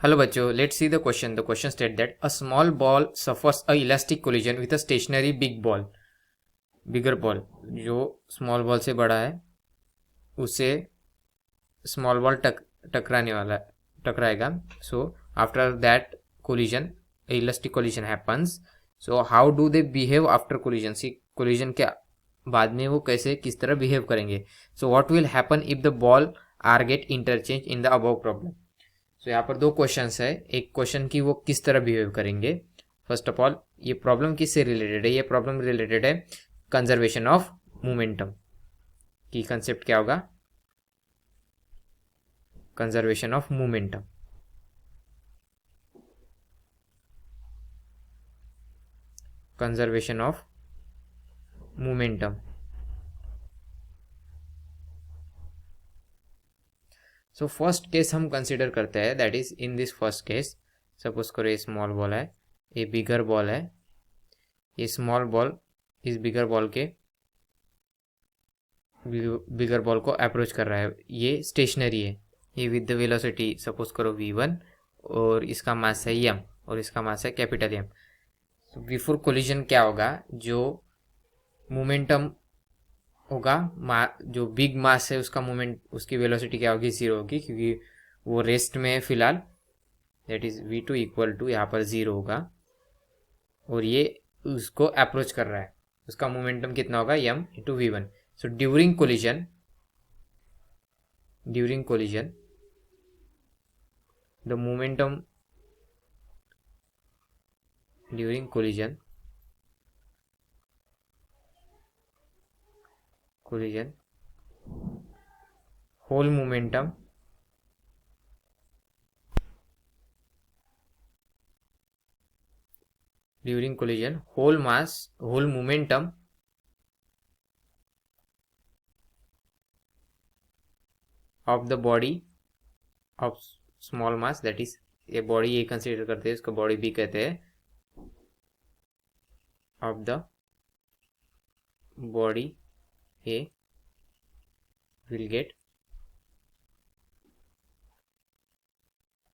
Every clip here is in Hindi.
Hello बच्चों, let's see the question. The question states that a small ball suffers a elastic collision with a stationary big ball. Bigger ball जो small ball से बड़ा है उसे small ball टकराएगा. So after that collision, elastic collision happens. So how do they behave after collision? See, collision के बाद में वो किस तरह behave करेंगे. So what will happen if the ball are get interchanged in the above problem? तो यहाँ पर दो क्वेश्चंस है. एक क्वेश्चन की वो किस तरह बिहेव करेंगे. फर्स्ट ऑफ ऑल ये प्रॉब्लम किससे रिलेटेड है. ये प्रॉब्लम रिलेटेड है कंजर्वेशन ऑफ मोमेंटम की. कंसेप्ट क्या होगा. Conservation of momentum. Conservation of momentum. So first case हम कंसिडर करते हैं. That is in this first case suppose करो ये स्मॉल बॉल है, ये बिगर बॉल है. ये स्मॉल बॉल इस बिगर बॉल को अप्रोच कर रहा है. ये स्टेशनरी है. ये विद द वेलोसिटी सपोज करो v1 और इसका मास है m और इसका मास है कैपिटल M. बिफोर कोलिजन क्या होगा, जो मोमेंटम होगा, जो बिग मास है उसका मोमेंट, उसकी वेलोसिटी क्या होगी, 0 होगी क्योंकि वो रेस्ट में है फिलहाल. That is v2 equal to यहाँ पर 0 होगा और ये उसको अप्रोच कर रहा है. उसका मोमेंटम कितना होगा, m into v1. So during collision the momentum during collision whole momentum during collision, whole momentum of the body of small mass, that is ये बॉडी ये कंसिडर करते हैं, इसको बॉडी भी कहते हैं, of the body A will get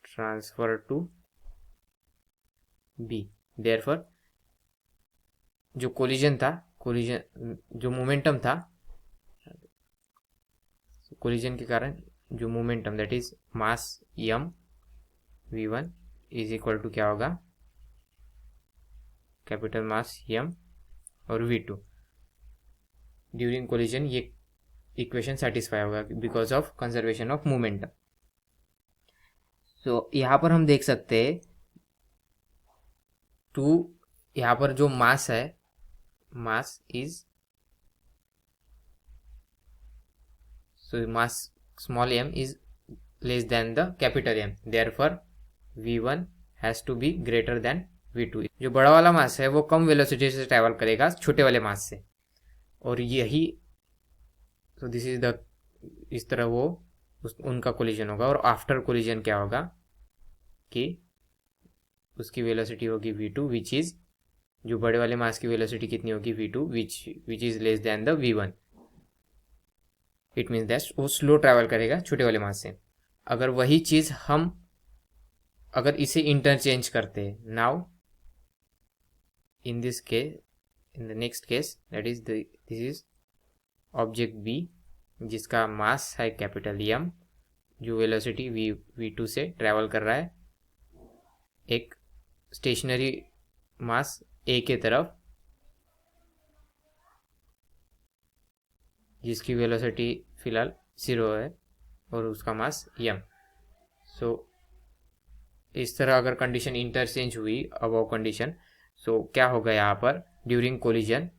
transferred to B. Therefore जो कोलिजन जो मोमेंटम था, कोलिजन के कारण जो momentum that is mass m v1 is equal to क्या होगा, कैपिटल मास m और v2. ड्यूरिंग कोलिजन ये इक्वेशन सेटिस्फाई होगा because of conservation of momentum. So यहाँ पर हम देख सकते हैं यहाँ पर जो मास है, mass is mass small m is less than the capital M. Therefore v1 has to be greater than v2. जो बड़ा वाला मास है वो कम वेलोसिटी से ट्रैवल करेगा छोटे वाले मास से, और यही तो दिस इज द इस तरह वो उनका कोलिजन होगा. और आफ्टर कोलिजन क्या होगा कि उसकी वेलोसिटी होगी v2 विच इज, जो बड़े वाले मास की वेलोसिटी कितनी होगी, v2 which is less than the v1. It means that वो स्लो ट्रैवल करेगा छोटे वाले मास से. अगर वही चीज हम अगर इसे इंटरचेंज करते हैं, now in this case, in the next case that is this is object B जिसका मास है कैपिटल M, जो वेलोसिटी v2 से ट्रैवल कर रहा है एक स्टेशनरी मास A के तरफ, जिसकी वेलोसिटी फिलहाल 0 है और उसका मास m. सो इस तरह अगर कंडीशन इंटरचेंज हुई अबव कंडीशन, सो क्या होगा यहाँ पर during collision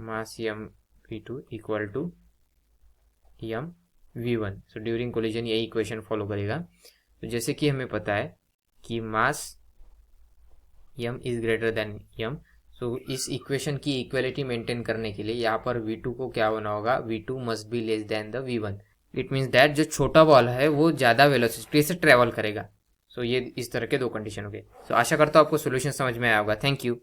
mass m v2 equal to m v1. So during collision यही इक्वेशन फॉलो करेगा. तो जैसे कि हमें पता है कि mass m is greater than m, so इस इक्वेशन की इक्वलिटी मेंटेन करने के लिए यहाँ पर v2 को क्या होना होगा, v2 must be less than the v1. It means that जो छोटा बॉल है वो ज़्यादा वेलोसिटी से ट्रैवल करेगा. सो ये इस तरह के दो कंडीशन हो गए. सो आशा करता हूँ आपको सोल्यूशन समझ में आया होगा. Thank you.